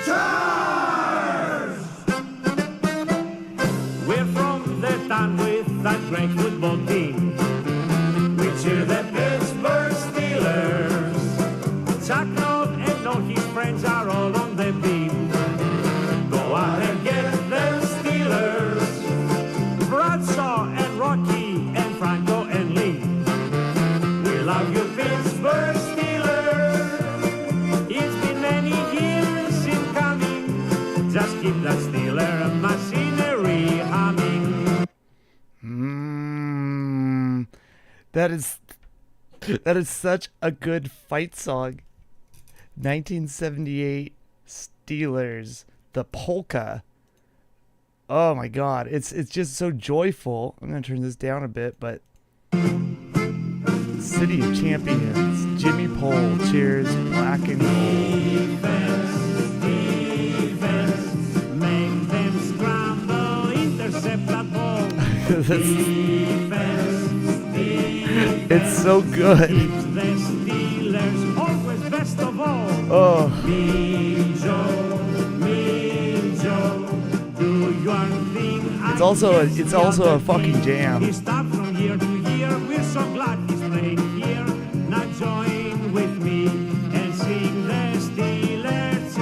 Charge! We're from the town with that great football team. We cheer the Pittsburgh Steelers. Chuck Noll and all his friends are all on the beam. Go out and get them Steelers. Bradshaw and Rocky and Franco and Lee. We love you, Pittsburgh Steelers. It's been many years in coming. Just keep that Steeler machinery humming. That is such a good fight song. 1978 Steelers, the polka. Oh my God, it's just so joyful. I'm gonna turn this down a bit, but City of Champions, Jimmy Pole cheers black and gold. Defense, make them scramble, intercept that ball. It's so good. Keeps the Steelers always best of all. Oh. Minjo, do your thing. It's also a fucking jam. He starts from year to year. We're so glad he's playing here. Now join with me and sing the Steelers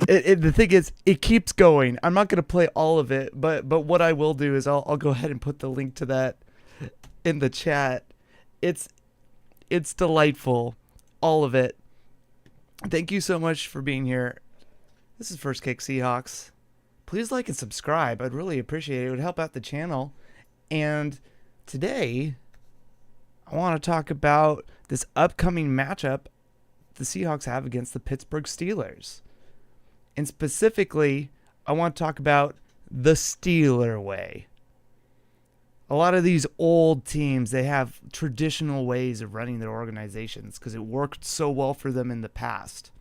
cheer. The thing is, it keeps going. I'm not gonna play all of it, but what I will do is I'll go ahead and put the link to that in the chat. It's delightful, all of it. Thank you so much for being here. This is First Kick Seahawks. Please like and subscribe. I'd really appreciate it. It would help out the channel. And today, I want to talk about this upcoming matchup the Seahawks have against the Pittsburgh Steelers. And specifically, I want to talk about the Steeler way. A lot of these old teams, they have traditional ways of running their organizations because it worked so well for them in the past.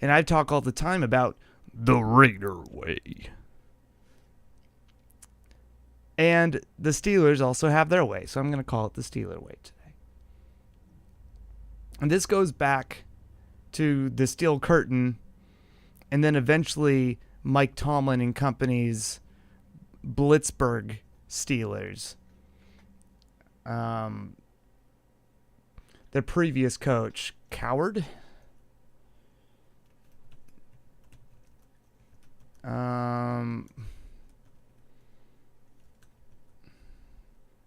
And I talk all the time about the Raider way. And the Steelers also have their way, so I'm going to call it the Steeler way today. And this goes back to the Steel Curtain and then eventually Mike Tomlin and company's Blitzburgh Steelers. Their previous coach, Coward.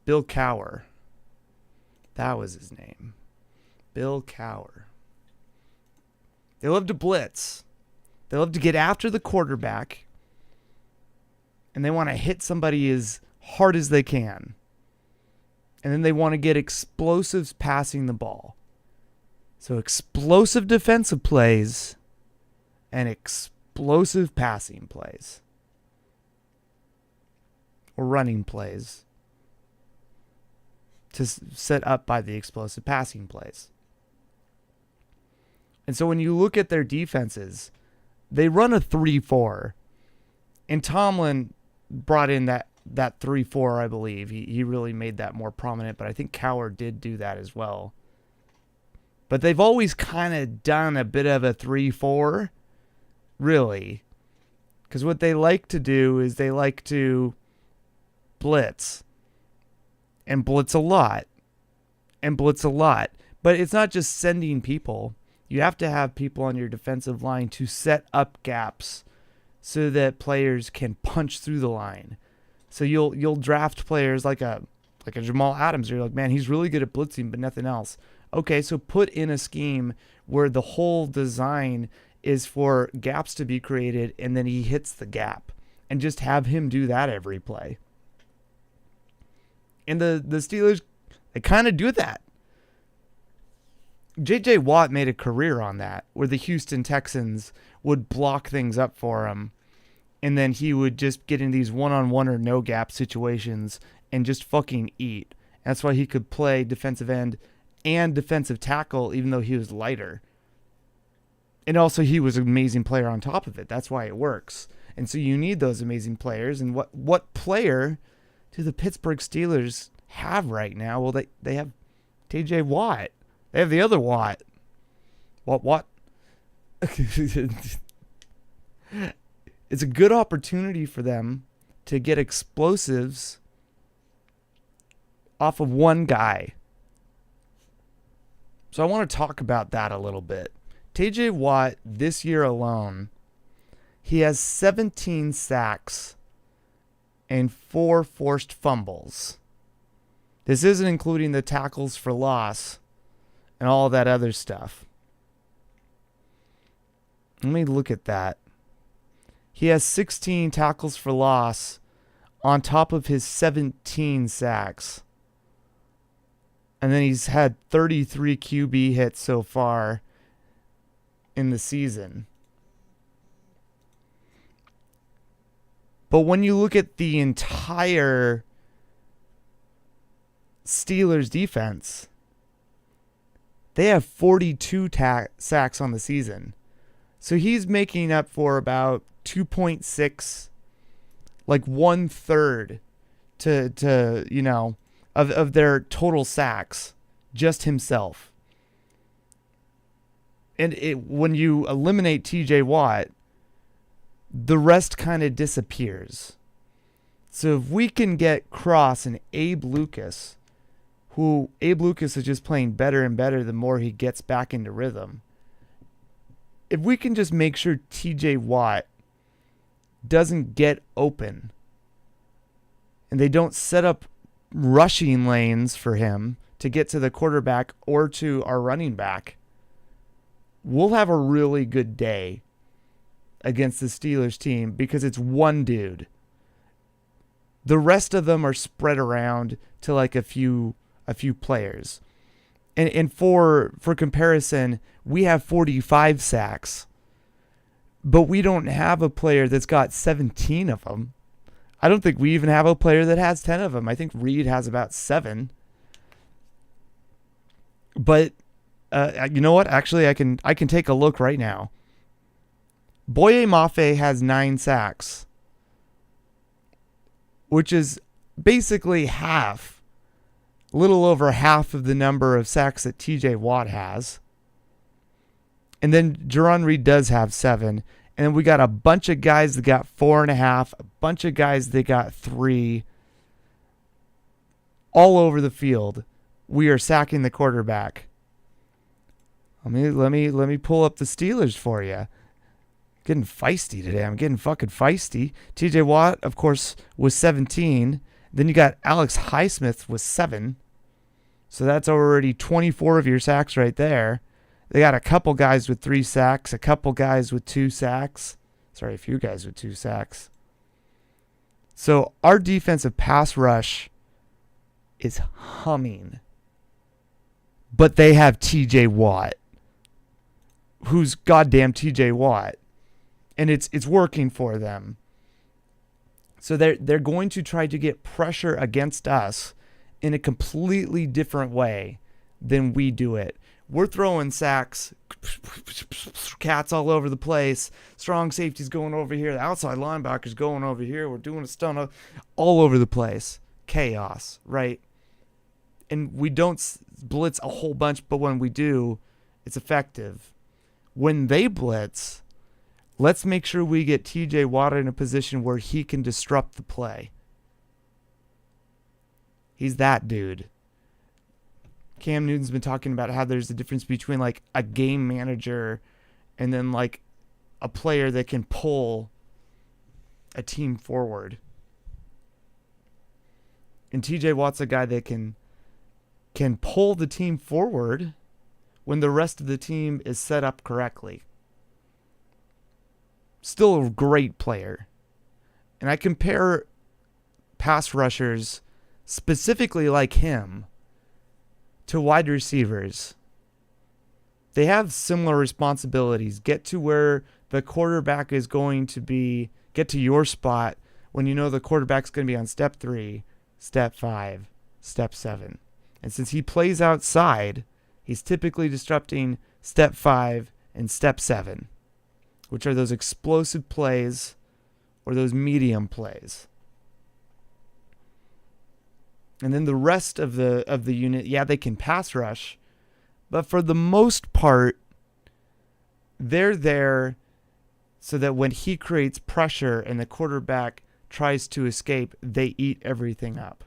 Bill Cowher. That was his name. Bill Cowher. They love to blitz. They love to get after the quarterback. And they want to hit somebody as hard as they can. And then they want to get explosives passing the ball. So explosive defensive plays and explosive passing plays. Or running plays. To set up by the explosive passing plays. And so when you look at their defenses, they run a 3-4. And Tomlin brought in that 3-4, I believe. He really made that more prominent, but I think Cowher did do that as well. But they've always kind of done a bit of a 3-4, really. Because what they like to do is they like to blitz. And blitz a lot. And blitz a lot. But it's not just sending people. You have to have people on your defensive line to set up gaps so that players can punch through the line. So you'll draft players like a Jamal Adams. You're like, man, he's really good at blitzing, but nothing else. Okay, so put in a scheme where the whole design is for gaps to be created, and then he hits the gap. And just have him do that every play. And the Steelers, they kind of do that. J.J. Watt made a career on that, where the Houston Texans would block things up for him, and then he would just get in these one-on-one or no-gap situations and just fucking eat. That's why he could play defensive end and defensive tackle, even though he was lighter. And also, he was an amazing player on top of it. That's why it works. And so you need those amazing players. And what player do the Pittsburgh Steelers have right now? Well, they have J.J. Watt. They have the other Watt. What? It's a good opportunity for them to get explosives off of one guy. So I want to talk about that a little bit. TJ Watt, this year alone, he has 17 sacks and 4 forced fumbles. This isn't including the tackles for loss and all that other stuff. Let me look at that. He has 16 tackles for loss on top of his 17 sacks. And then he's had 33 QB hits so far in the season. But when you look at the entire Steelers defense, they have 42 sacks on the season. So he's making up for about 2.6, like 1/3 to you know, of their total sacks, just himself. And when you eliminate TJ Watt, the rest kind of disappears. So if we can get Cross and Abe Lucas, who Abe Lucas is just playing better and better the more he gets back into rhythm. If we can just make sure TJ Watt doesn't get open and they don't set up rushing lanes for him to get to the quarterback or to our running back, we'll have a really good day against the Steelers team because it's one dude. The rest of them are spread around to like a few players. And for comparison, we have 45 sacks, but we don't have a player that's got 17 of them. I don't think we even have a player that has 10 of them. I think Reed has about 7. But you know what? Actually, I can take a look right now. Boye Mafe has 9 sacks, which is basically half, a little over half of the number of sacks that TJ Watt has. And then Jerron Reed does have 7. And then we got a bunch of guys that got 4.5, a bunch of guys that got 3. All over the field, we are sacking the quarterback. Let me pull up the Steelers for you. Getting feisty today. I'm getting fucking feisty. TJ Watt, of course, was 17. Then you got Alex Highsmith with 7. So that's already 24 of your sacks right there. They got a couple guys with 3 sacks, a couple guys with 2 sacks. Sorry, a few guys with 2 sacks. So our defensive pass rush is humming. But they have TJ Watt, who's goddamn TJ Watt. And it's working for them. So they're going to try to get pressure against us in a completely different way than we do it. We're throwing sacks, cats all over the place, strong safeties going over here, the outside linebackers going over here. We're doing a stun all over the place. Chaos, right? And we don't blitz a whole bunch, but when we do, it's effective. When they blitz, let's make sure we get TJ Watt in a position where he can disrupt the play. He's that dude. Cam Newton's been talking about how there's a difference between like a game manager and then like a player that can pull a team forward. And TJ Watt's a guy that can pull the team forward when the rest of the team is set up correctly. Still a great player. And I compare pass rushers specifically like him to wide receivers. They have similar responsibilities. Get to where the quarterback is going to be, get to your spot when you know the quarterback's going to be on step 3, step 5, step 7. And since he plays outside, he's typically disrupting step 5 and step 7, which are those explosive plays or those medium plays. And then the rest of the unit, yeah, they can pass rush, But for the most part, they're there so that when he creates pressure and the quarterback tries to escape, they eat everything up.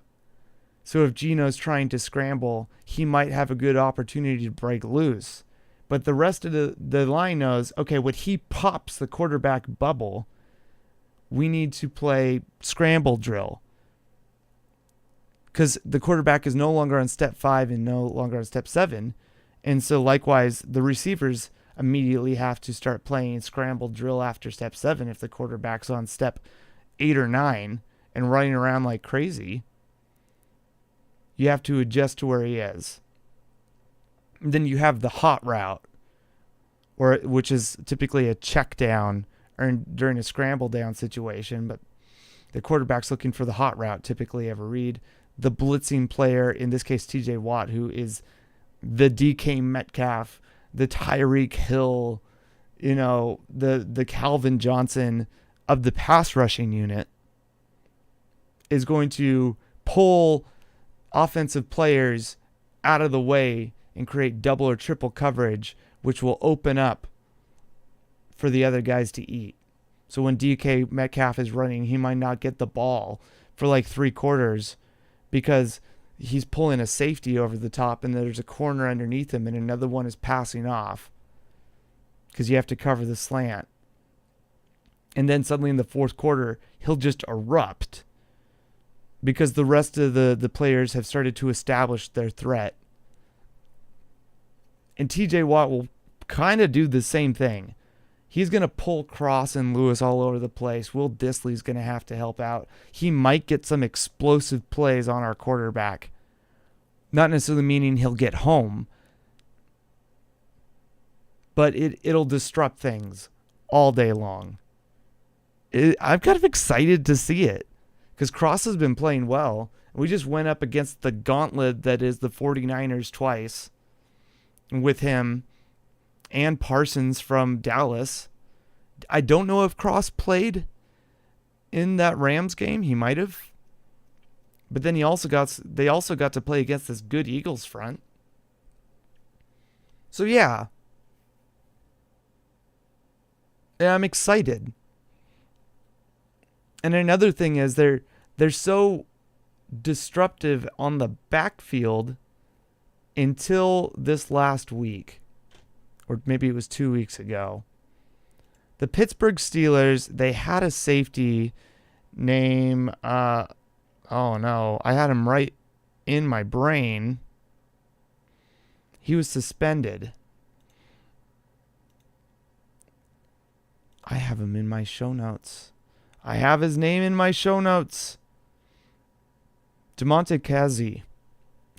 So if Geno's trying to scramble, he might have a good opportunity to break loose. But the rest of the line knows, okay, when he pops the quarterback bubble, we need to play scramble drill. Because the quarterback is no longer on step 5 and no longer on step 7. And so likewise, the receivers immediately have to start playing scramble drill after step 7 if the quarterback's on step 8 or 9 and running around like crazy. You have to adjust to where he is. And then you have the hot route, which is typically a check down or during a scramble down situation, but the quarterback's looking for the hot route, typically ever read. The blitzing player, in this case TJ Watt, who is the DK Metcalf, the Tyreek Hill, the Calvin Johnson of the pass rushing unit, is going to pull offensive players out of the way and create double or triple coverage, which will open up for the other guys to eat. So when DK Metcalf is running, he might not get the ball for like 3 quarters because he's pulling a safety over the top and there's a corner underneath him and another one is passing off because you have to cover the slant. And then suddenly in the 4th quarter, he'll just erupt because the rest of the players have started to establish their threat. And TJ Watt will kind of do the same thing. He's going to pull Cross and Lewis all over the place. Will Dissly's going to have to help out. He might get some explosive plays on our quarterback. Not necessarily meaning he'll get home, but it'll disrupt things all day long. I'm kind of excited to see it because Cross has been playing well. We just went up against the gauntlet that is the 49ers twice with him and Parsons from Dallas. I don't know if Cross played in that Rams game. He might have. But then they also got to play against this good Eagles front. So yeah. I'm excited. And another thing is they're so disruptive on the backfield until this last week. Or maybe it was 2 weeks ago. The Pittsburgh Steelers, they had a safety name, oh no, I had him right in my brain. He was suspended. I have him in my show notes. I have his name in my show notes. Damontae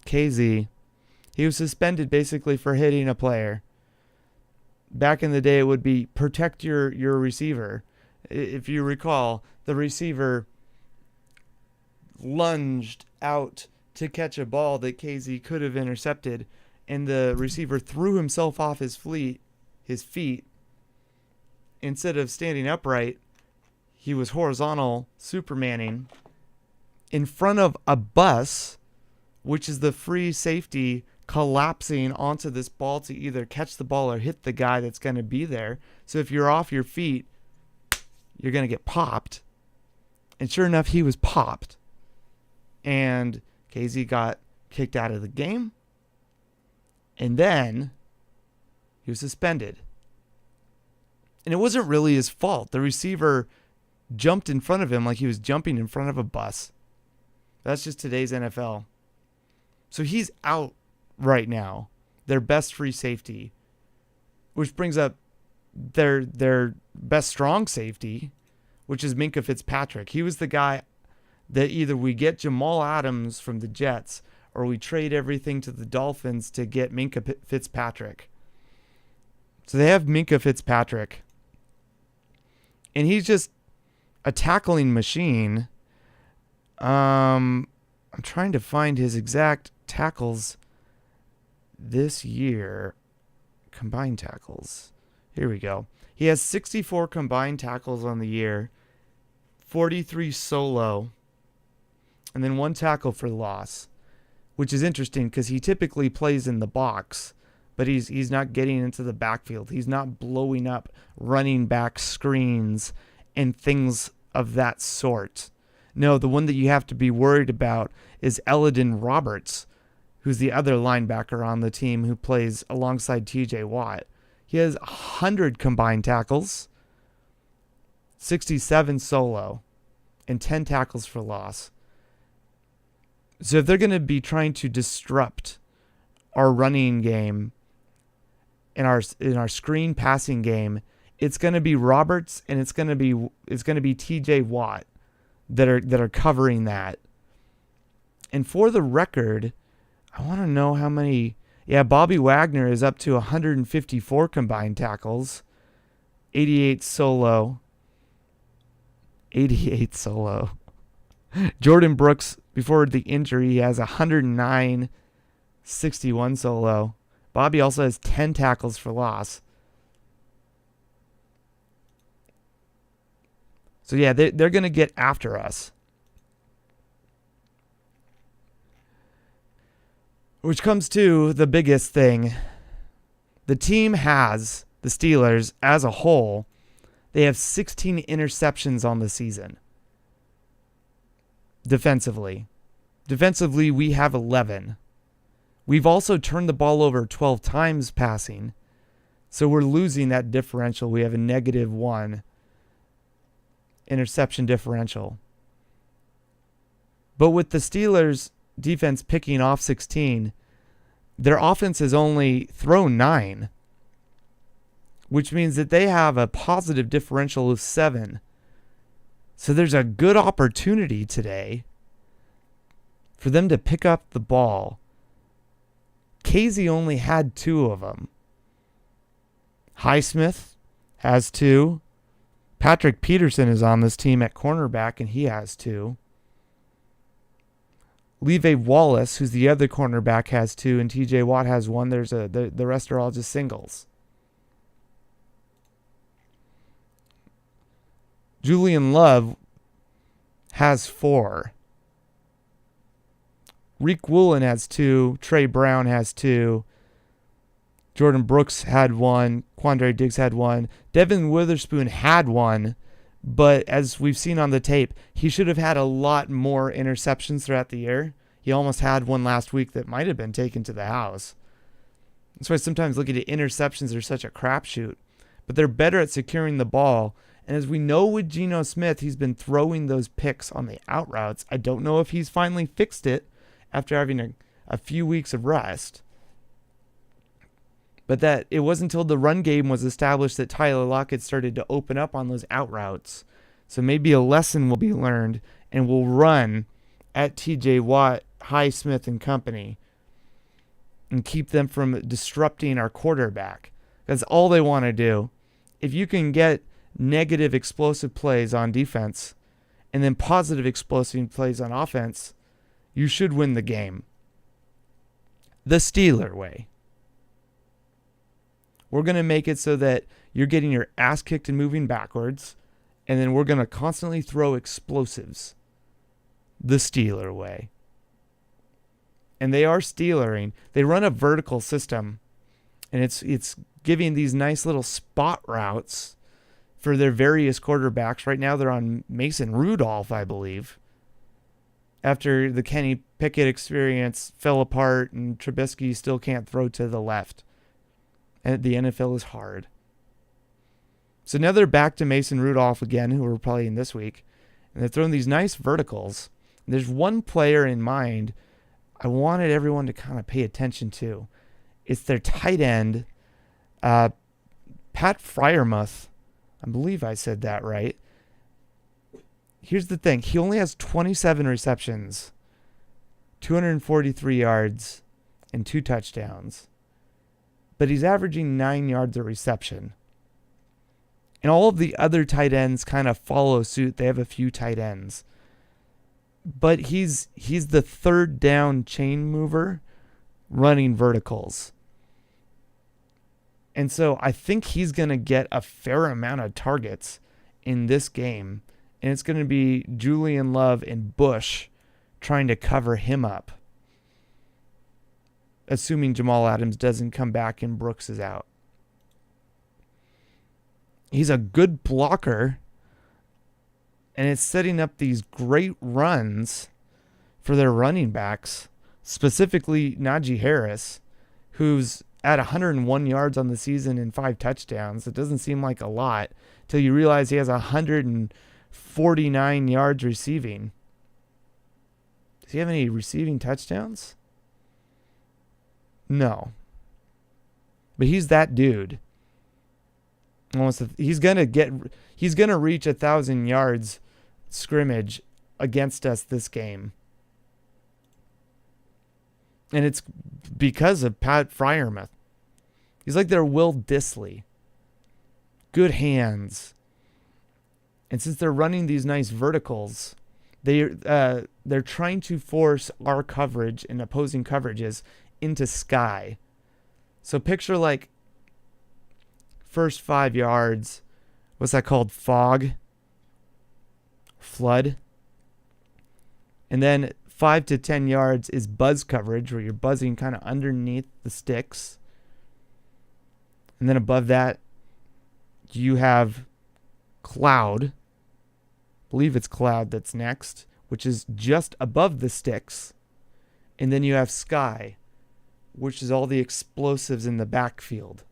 Kazees. He was suspended basically for hitting a player. Back in the day, it would be protect your receiver. If you recall, the receiver lunged out to catch a ball that Kazees could have intercepted, and the receiver threw himself off his feet. Instead of standing upright, he was horizontal Supermaning in front of a bus, which is the free safety collapsing onto this ball to either catch the ball or hit the guy that's going to be there. So if you're off your feet, you're going to get popped. And sure enough, he was popped. And Kazees got kicked out of the game. And then he was suspended. And it wasn't really his fault. The receiver jumped in front of him like he was jumping in front of a bus. That's just today's NFL. So he's out right now, their best free safety, which brings up their best strong safety, which is Minkah Fitzpatrick. He was the guy that either we get Jamal Adams from the Jets or we trade everything to the Dolphins to get Minkah Fitzpatrick. So they have Minkah Fitzpatrick, and he's just a tackling machine. I'm trying to find his exact tackles this year. Combined tackles. Here we go. He has 64 combined tackles on the year, 43 solo, and then 1 tackle for loss, which is interesting because he typically plays in the box, but he's not getting into the backfield. He's not blowing up running back screens and things of that sort. No, the one that you have to be worried about is Eldon Roberts, who's the other linebacker on the team who plays alongside TJ Watt. He has 100 combined tackles, 67 solo, and 10 tackles for loss. So if they're going to be trying to disrupt our running game in our screen passing game, it's going to be Roberts and it's going to be TJ Watt that are covering that. And for the record, I want to know how many. Yeah, Bobby Wagner is up to 154 combined tackles, 88 solo. Jordan Brooks, before the injury, has 109, 61 solo. Bobby also has 10 tackles for loss. So yeah, they're going to get after us. Which comes to the biggest thing. The team has, the Steelers as a whole, they have 16 interceptions on the season. Defensively. Defensively, we have 11. We've also turned the ball over 12 times passing. So we're losing that differential. We have a -1 interception differential. But with the Steelers defense picking off 16, their offense has only thrown 9, which means that they have a positive differential of 7. So there's a good opportunity today for them to pick up the ball. Kazees only had 2 of them. Highsmith has 2. Patrick Peterson is on this team at cornerback, and he has 2. Levi Wallace, who's the other cornerback, has 2, and TJ Watt has 1. The rest are all just singles. Julian Love has 4. Reek Woolen has 2. Trey Brown has 2. Jordan Brooks had 1. Quandre Diggs had 1. Devin Witherspoon had 1. But as we've seen on the tape, he should have had a lot more interceptions throughout the year. He almost had one last week that might have been taken to the house. That's why sometimes looking at interceptions are such a crapshoot. But they're better at securing the ball. And as we know with Geno Smith, he's been throwing those picks on the out routes. I don't know if he's finally fixed it after having a few weeks of rest. But that it wasn't until the run game was established that Tyler Lockett started to open up on those out routes. So maybe a lesson will be learned, and we'll run at TJ Watt, Highsmith, and company and keep them from disrupting our quarterback. That's all they want to do. If you can get negative explosive plays on defense and then positive explosive plays on offense, you should win the game. The Steeler way. We're going to make it so that you're getting your ass kicked and moving backwards, and then we're going to constantly throw explosives. The Steeler way. And they are Steelering. They run a vertical system, and it's giving these nice little spot routes for their various quarterbacks. Right now they're on Mason Rudolph, I believe, after the Kenny Pickett experience fell apart and Trubisky still can't throw to the left. And the NFL is hard. So now they're back to Mason Rudolph again, who we're playing this week. And they're throwing these nice verticals. And there's one player in mind I wanted everyone to kind of pay attention to. It's their tight end, Pat Freiermuth. I believe I said that right. Here's the thing. He only has 27 receptions, 243 yards, and 2 touchdowns. But he's averaging 9 yards a reception. And all of the other tight ends kind of follow suit. They have a few tight ends. But he's the third down chain mover running verticals. And so I think he's going to get a fair amount of targets in this game. And it's going to be Julian Love and Bush trying to cover him up. assuming Jamal Adams doesn't come back and Brooks is out. He's a good blocker, and it's setting up these great runs for their running backs, specifically Najee Harris, who's at 101 yards on the season and 5 touchdowns. It doesn't seem like a lot till you realize he has 149 yards receiving. Does he have any receiving touchdowns? No. But he's that dude. He's gonna reach 1,000 yards scrimmage against us this game. And it's because of Pat Freiermuth. He's like their Will Dissly. Good hands. And since they're running these nice verticals, they're trying to force our coverage and opposing coverages into sky. So picture like first 5 yards, what's that called? Fog? Flood? And then 5 to 10 yards is buzz coverage, where you're buzzing kind of underneath the sticks. And then above that, you have cloud. I believe it's cloud that's next, which is just above the sticks. And then you have sky, which is all the explosives in the backfield.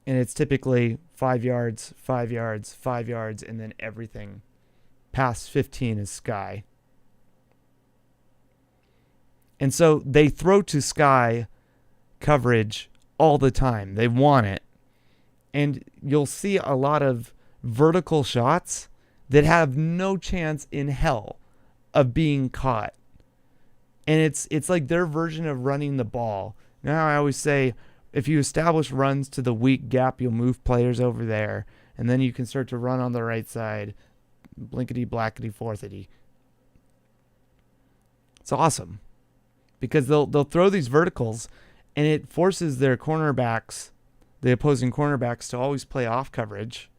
And it's typically 5 yards, 5 yards, 5 yards, and then everything past 15 is sky. And so they throw to sky coverage all the time. They want it. And you'll see a lot of vertical shots that have no chance in hell of being caught. And it's like their version of running the ball. Now I always say, if you establish runs to the weak gap, you'll move players over there. And then you can start to run on the right side. Blinkety, blackety, forthety. It's awesome. Because they'll throw these verticals, and it forces their cornerbacks, the opposing cornerbacks, to always play off coverage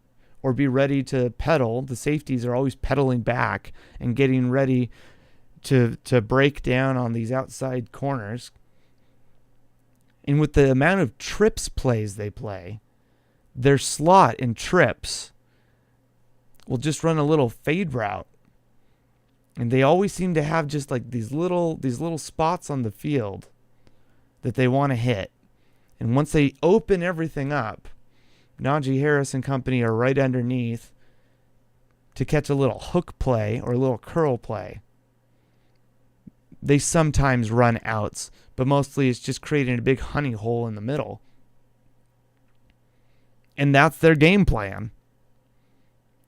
or be ready to pedal. The safeties are always pedaling back and getting ready to break down on these outside corners. And with the amount of trips plays they play, their slot and trips will just run a little fade route. And they always seem to have just like these little spots on the field that they want to hit. And once they open everything up, Najee Harris and company are right underneath to catch a little hook play or a little curl play. They sometimes run outs, but mostly it's just creating a big honey hole in the middle. And that's their game plan.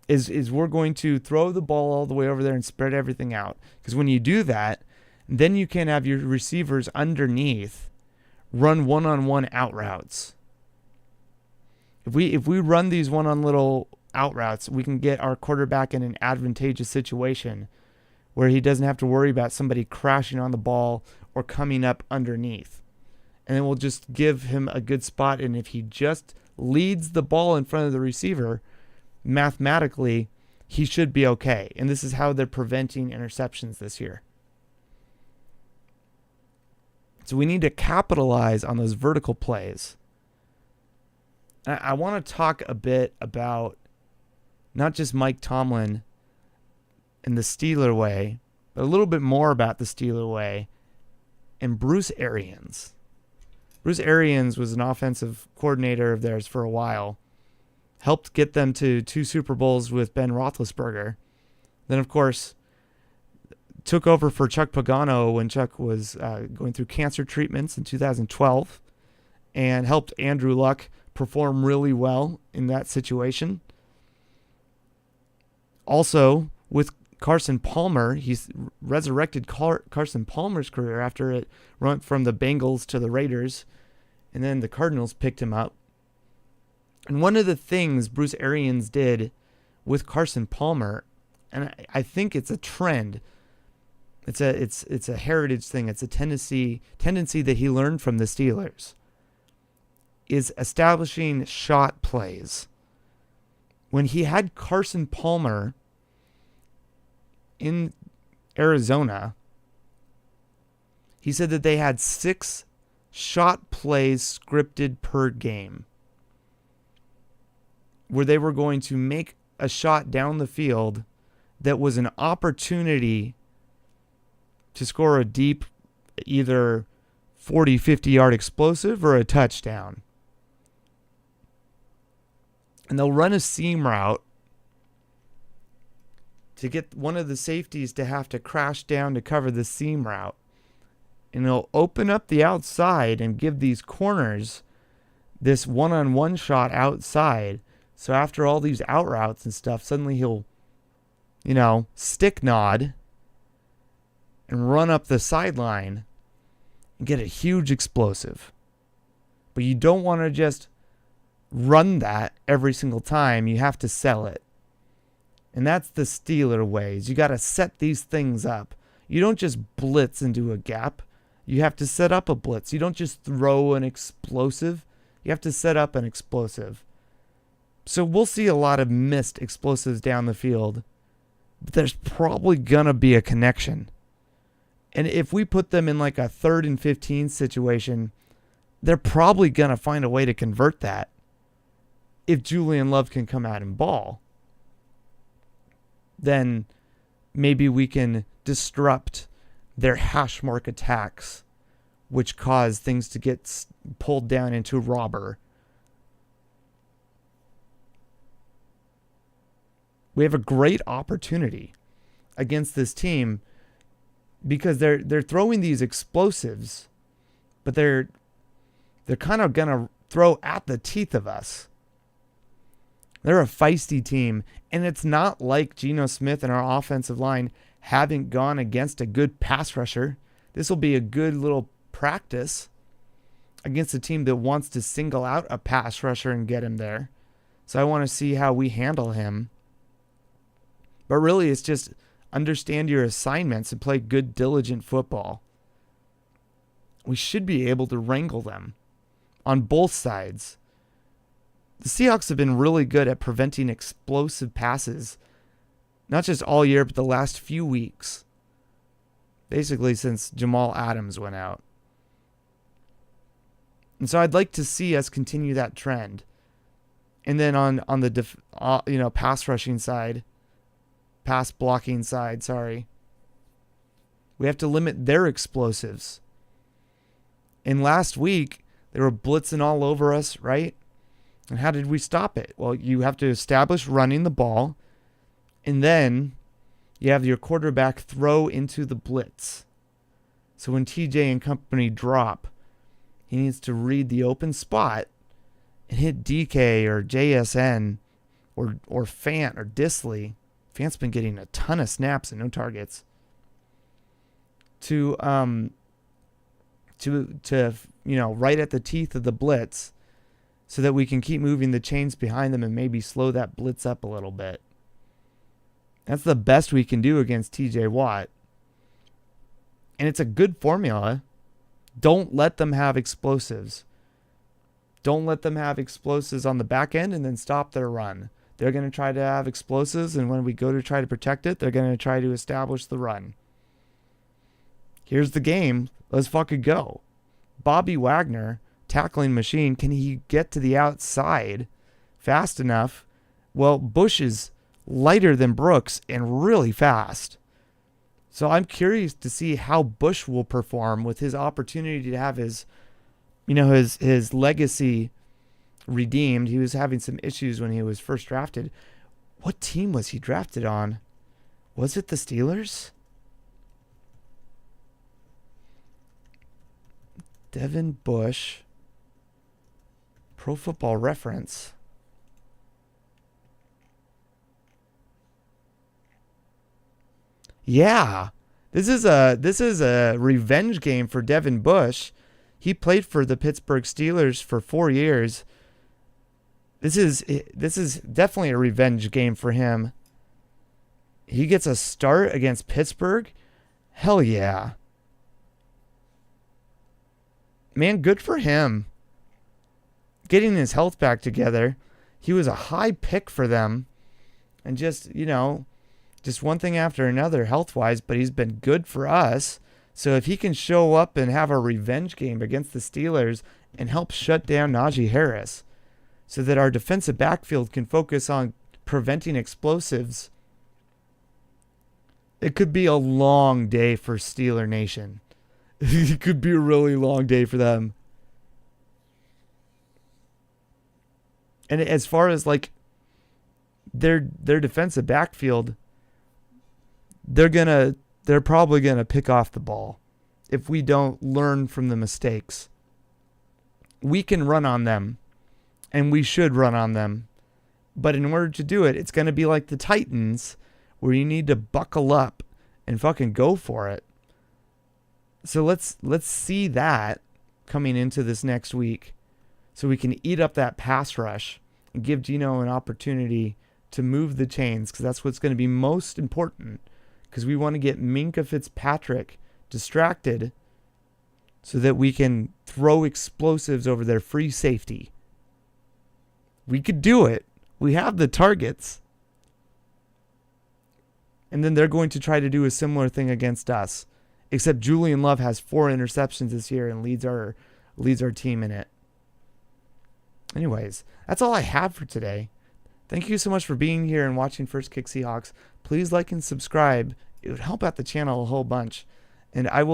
Is we're going to throw the ball all the way over there and spread everything out. Because when you do that, then you can have your receivers underneath run one-on-one out routes. If we run these one-on little out routes, we can get our quarterback in an advantageous situation where he doesn't have to worry about somebody crashing on the ball or coming up underneath. And then we'll just give him a good spot, and if he just leads the ball in front of the receiver, mathematically, he should be okay. And this is how they're preventing interceptions this year. So we need to capitalize on those vertical plays. I want to talk a bit about not just Mike Tomlin and the Steeler way, but a little bit more about the Steeler way and Bruce Arians. Bruce Arians was an offensive coordinator of theirs for a while. Helped get them to 2 Super Bowls with Ben Roethlisberger. Then, of course, took over for Chuck Pagano when Chuck was going through cancer treatments in 2012 and helped Andrew Luck perform really well in that situation. Also, with Carson Palmer, he's resurrected Carson Palmer's career after it went from the Bengals to the Raiders, and then the Cardinals picked him up. And one of the things Bruce Arians did with Carson Palmer, and I think it's a trend, it's a heritage thing, it's a tendency that he learned from the Steelers, is establishing shot plays. When he had Carson Palmer in Arizona, He said that they had 6 shot plays scripted per game, where they were going to make a shot down the field that was an opportunity to score a deep, either 40, 50-yard explosive or a touchdown. And they'll run a seam route to get one of the safeties to have to crash down to cover the seam route. And they'll open up the outside and give these corners this one-on-one shot outside. So after all these out routes and stuff, suddenly he'll, stick nod and run up the sideline and get a huge explosive. But you don't want to just run that every single time. You have to sell it. And that's the Steeler ways. You got to set these things up. You don't just blitz into a gap. You have to set up a blitz. You don't just throw an explosive. You have to set up an explosive. So we'll see a lot of missed explosives down the field. But there's probably going to be a connection. And if we put them in like a 3rd and 15 situation, they're probably going to find a way to convert that if Julian Love can come out and ball. Then maybe we can disrupt their hash mark attacks, which cause things to get pulled down into robber. We have a great opportunity against this team because they're throwing these explosives, but they're kind of going to throw at the teeth of us. They're a feisty team, and it's not like Geno Smith and our offensive line haven't gone against a good pass rusher. This will be a good little practice against a team that wants to single out a pass rusher and get him there. So I want to see how we handle him. But really, it's just understand your assignments and play good, diligent football. We should be able to wrangle them on both sides. The Seahawks have been really good at preventing explosive passes, not just all year, but the last few weeks. Basically since Jamal Adams went out. And so I'd like to see us continue that trend. And then on the pass rushing side, pass blocking side, we have to limit their explosives. And last week, they were blitzing all over us, right? And how did we stop it? Well, you have to establish running the ball, and then you have your quarterback throw into the blitz. So when TJ and company drop, he needs to read the open spot and hit DK or JSN or Fant or Disley. Fant's been getting a ton of snaps and no targets. To right at the teeth of the blitz, so that we can keep moving the chains behind them and maybe slow that blitz up a little bit. That's the best we can do against TJ Watt. And it's a good formula. Don't let them have explosives. Don't let them have explosives on the back end and then stop their run. They're going to try to have explosives, and when we go to try to protect it, they're going to try to establish the run. Here's the game. Let's fucking go. Bobby Wagner, tackling machine, can he get to the outside fast enough? Well, Bush is lighter than Brooks and really fast. So I'm curious to see how Bush will perform with his opportunity to have his legacy redeemed. He was having some issues when he was first drafted. What team was he drafted on? Was it the Steelers? Devin Bush. Pro Football Reference. Yeah. This is a revenge game for Devin Bush. He played for the Pittsburgh Steelers for 4 years. This is definitely a revenge game for him. He gets a start against Pittsburgh. Hell yeah. Man, good for him. Getting his health back together. He was a high pick for them. And just one thing after another health-wise, but he's been good for us. So if he can show up and have a revenge game against the Steelers and help shut down Najee Harris so that our defensive backfield can focus on preventing explosives, it could be a long day for Steeler Nation. It could be a really long day for them. And as far as like their defensive backfield, they're probably gonna pick off the ball if we don't learn from the mistakes. We can run on them, and we should run on them. But in order to do it, it's gonna be like the Titans, where you need to buckle up and fucking go for it. So let's see that coming into this next week, so we can eat up that pass rush and give Geno an opportunity to move the chains, because that's what's going to be most important, because we want to get Minkah Fitzpatrick distracted so that we can throw explosives over their free safety. We could do it. We have the targets. And then they're going to try to do a similar thing against us. Except Julian Love has 4 interceptions this year and leads our team in it. Anyways, that's all I have for today. Thank you so much for being here and watching First Kick Seahawks. Please like and subscribe. It would help out the channel a whole bunch. And I'll